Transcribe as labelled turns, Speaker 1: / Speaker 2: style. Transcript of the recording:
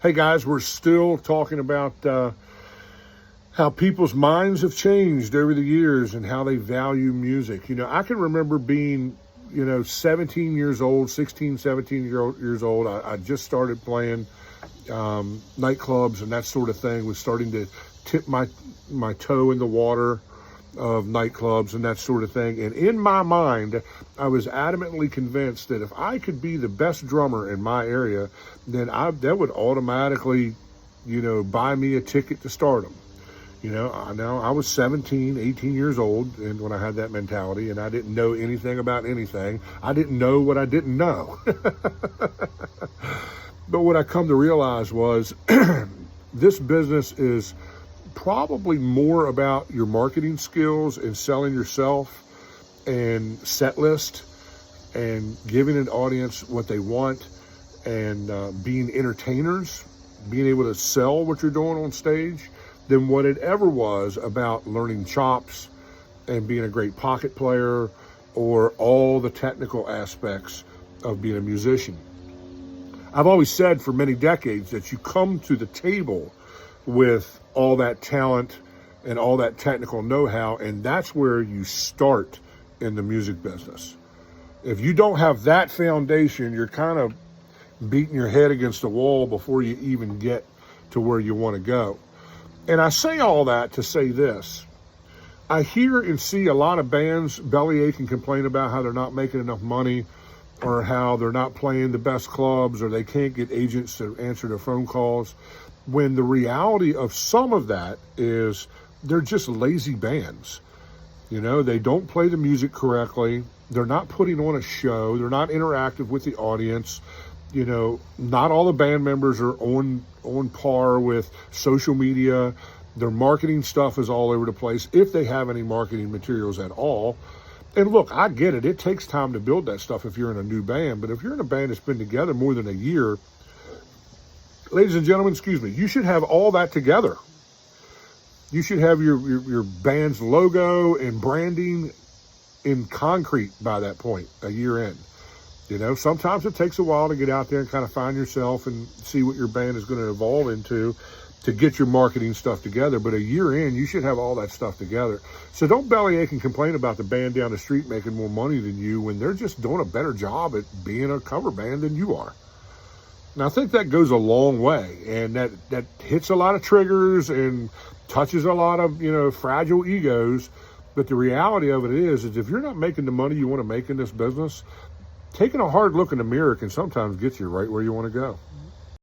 Speaker 1: Hey guys, we're still talking about how people's minds have changed over the years and how they value music. I can remember being, 17 years old, 16, 17 years old. I just started playing nightclubs and that sort of thing, was starting to tip my toe in the water of nightclubs and that sort of thing. And in my mind, I was adamantly convinced that if I could be the best drummer in my area, then that would automatically, buy me a ticket to stardom. I was 17, 18 years old and when I had that mentality, and I didn't know anything about anything. I didn't know what I didn't know. But what I come to realize was this business is probably more about your marketing skills and selling yourself and set list and giving an audience what they want and being entertainers, being able to sell what you're doing on stage, than what it ever was about learning chops and being a great pocket player or all the technical aspects of being a musician. I've always said for many decades that you come to the table with all that talent and all that technical know-how, and that's where you start in the music business. If you don't have that foundation, you're kind of beating your head against the wall before you even get to where you want to go. And I say all that to say this. I hear and see a lot of bands bellyache and complain about how they're not making enough money, or how they're not playing the best clubs, or they can't get agents to answer their phone calls, when the reality of some of that is they're just lazy bands. They don't play the music correctly. They're not putting on a show. They're not interactive with the audience. Not all the band members are on par with social media. Their marketing stuff is all over the place, if they have any marketing materials at all. And look, I get it. It takes time to build that stuff if you're in a new band. But if you're in a band that's been together more than a year, ladies and gentlemen, you should have all that together. You should have your band's logo and branding in concrete by that point, a year in. Sometimes it takes a while to get out there and kind of find yourself and see what your band is going to evolve into to get your marketing stuff together. But a year in, you should have all that stuff together. So don't bellyache and complain about the band down the street making more money than you when they're just doing a better job at being a cover band than you are. And I think that goes a long way, and that hits a lot of triggers and touches a lot of, fragile egos. But the reality of it is if you're not making the money you want to make in this business, taking a hard look in the mirror can sometimes get you right where you want to go.